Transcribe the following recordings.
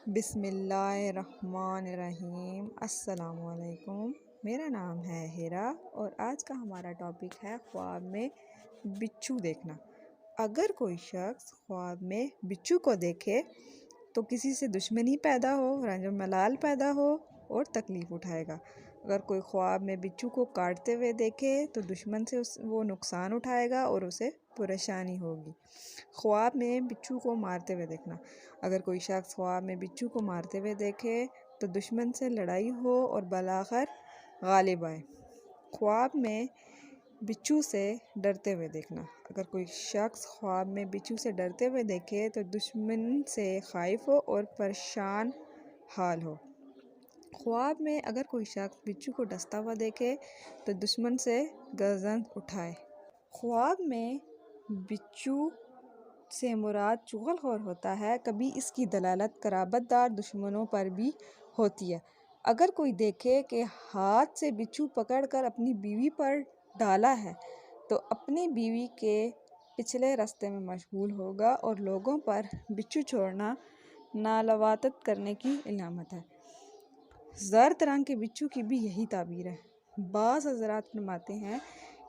بسم اللہ الرحمن الرحیم۔ السلام علیکم، میرا نام ہے ہیرا اور آج کا ہمارا ٹاپک ہے خواب میں بچھو دیکھنا۔ اگر کوئی شخص خواب میں بچھو کو دیکھے تو کسی سے دشمنی پیدا ہو، رنج و ملال پیدا ہو اور تکلیف اٹھائے گا۔ اگر کوئی خواب میں بچھو کو کاٹتے ہوئے دیکھے تو دشمن سے وہ نقصان اٹھائے گا اور اسے پریشانی ہوگی۔ خواب میں بچھو کو مارتے ہوئے دیکھنا۔ اگر کوئی شخص خواب میں بچھو کو مارتے ہوئے دیکھے تو دشمن سے لڑائی ہو اور بالآخر غالب آئے۔ خواب میں بچھو سے ڈرتے ہوئے دیکھنا۔ اگر کوئی شخص خواب میں بچھو سے ڈرتے ہوئے دیکھے تو دشمن سے خائف ہو اور پریشان حال ہو۔ خواب میں اگر کوئی شخص بچھو کو ڈستا ہوا دیکھے تو دشمن سے گردن اٹھائے۔ خواب میں بچھو سے مراد چغل خور ہوتا ہے، کبھی اس کی دلالت قرابت دار دشمنوں پر بھی ہوتی ہے۔ اگر کوئی دیکھے کہ ہاتھ سے بچھو پکڑ کر اپنی بیوی پر ڈالا ہے تو اپنی بیوی کے پچھلے راستے میں مشغول ہوگا اور لوگوں پر بچھو چھوڑنا نالواتت کرنے کی علامت ہے۔ زرد رنگ کے بچھو کی بھی یہی تعبیر ہے۔ بعض حضرات فرماتے ہیں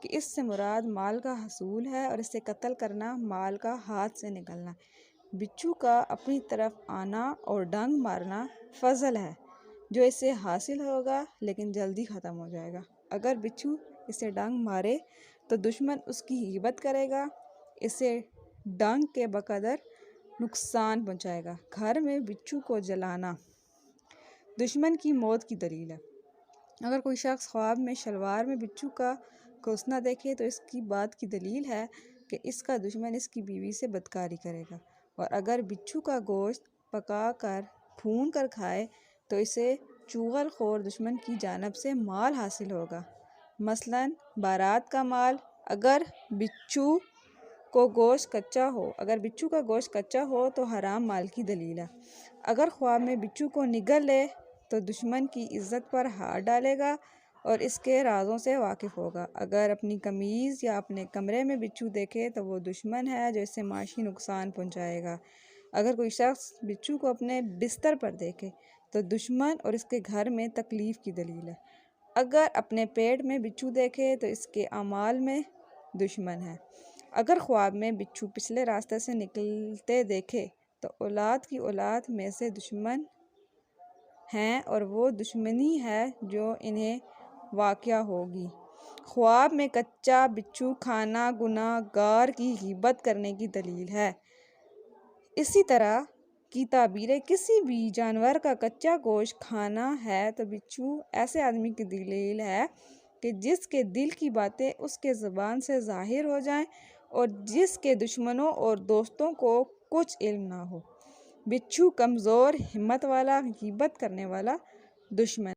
کہ اس سے مراد مال کا حصول ہے اور اسے قتل کرنا مال کا ہاتھ سے نکلنا۔ بچھو کا اپنی طرف آنا اور ڈنگ مارنا فضل ہے جو اسے حاصل ہوگا لیکن جلدی ختم ہو جائے گا۔ اگر بچھو اسے ڈنگ مارے تو دشمن اس کی غیبت کرے گا، اسے ڈنگ کے بقدر نقصان پہنچائے گا۔ گھر میں بچھو کو جلانا دشمن کی موت کی دلیل ہے۔ اگر کوئی شخص خواب میں شلوار میں بچھو کا گھسنا دیکھے تو اس کی بات کی دلیل ہے کہ اس کا دشمن اس کی بیوی سے بدکاری کرے گا، اور اگر بچھو کا گوشت پکا کر بھون کر کھائے تو اسے چغل خور دشمن کی جانب سے مال حاصل ہوگا، مثلاً بارات کا مال۔ اگر بچھو کا گوشت کچا ہو تو حرام مال کی دلیل ہے۔ اگر خواب میں بچھو کو نگل لے تو دشمن کی عزت پر ہاتھ ڈالے گا اور اس کے رازوں سے واقف ہوگا۔ اگر اپنی قمیض یا اپنے کمرے میں بچھو دیکھے تو وہ دشمن ہے جو اسے معاشی نقصان پہنچائے گا۔ اگر کوئی شخص بچھو کو اپنے بستر پر دیکھے تو دشمن اور اس کے گھر میں تکلیف کی دلیل ہے۔ اگر اپنے پیٹ میں بچھو دیکھے تو اس کے اعمال میں دشمن ہے۔ اگر خواب میں بچھو پچھلے راستے سے نکلتے دیکھے تو اولاد کی اولاد میں سے دشمن ہیں اور وہ دشمنی ہے جو انہیں واقع ہوگی۔ خواب میں کچا بچھو کھانا گناہ گار کی غیبت کرنے کی دلیل ہے۔ اسی طرح کی تعبیریں کسی بھی جانور کا کچا گوشت کھانا ہے تو بچھو ایسے آدمی کی دلیل ہے کہ جس کے دل کی باتیں اس کے زبان سے ظاہر ہو جائیں اور جس کے دشمنوں اور دوستوں کو کچھ علم نہ ہو۔ بچھو کمزور ہمت والا غیبت کرنے والا دشمن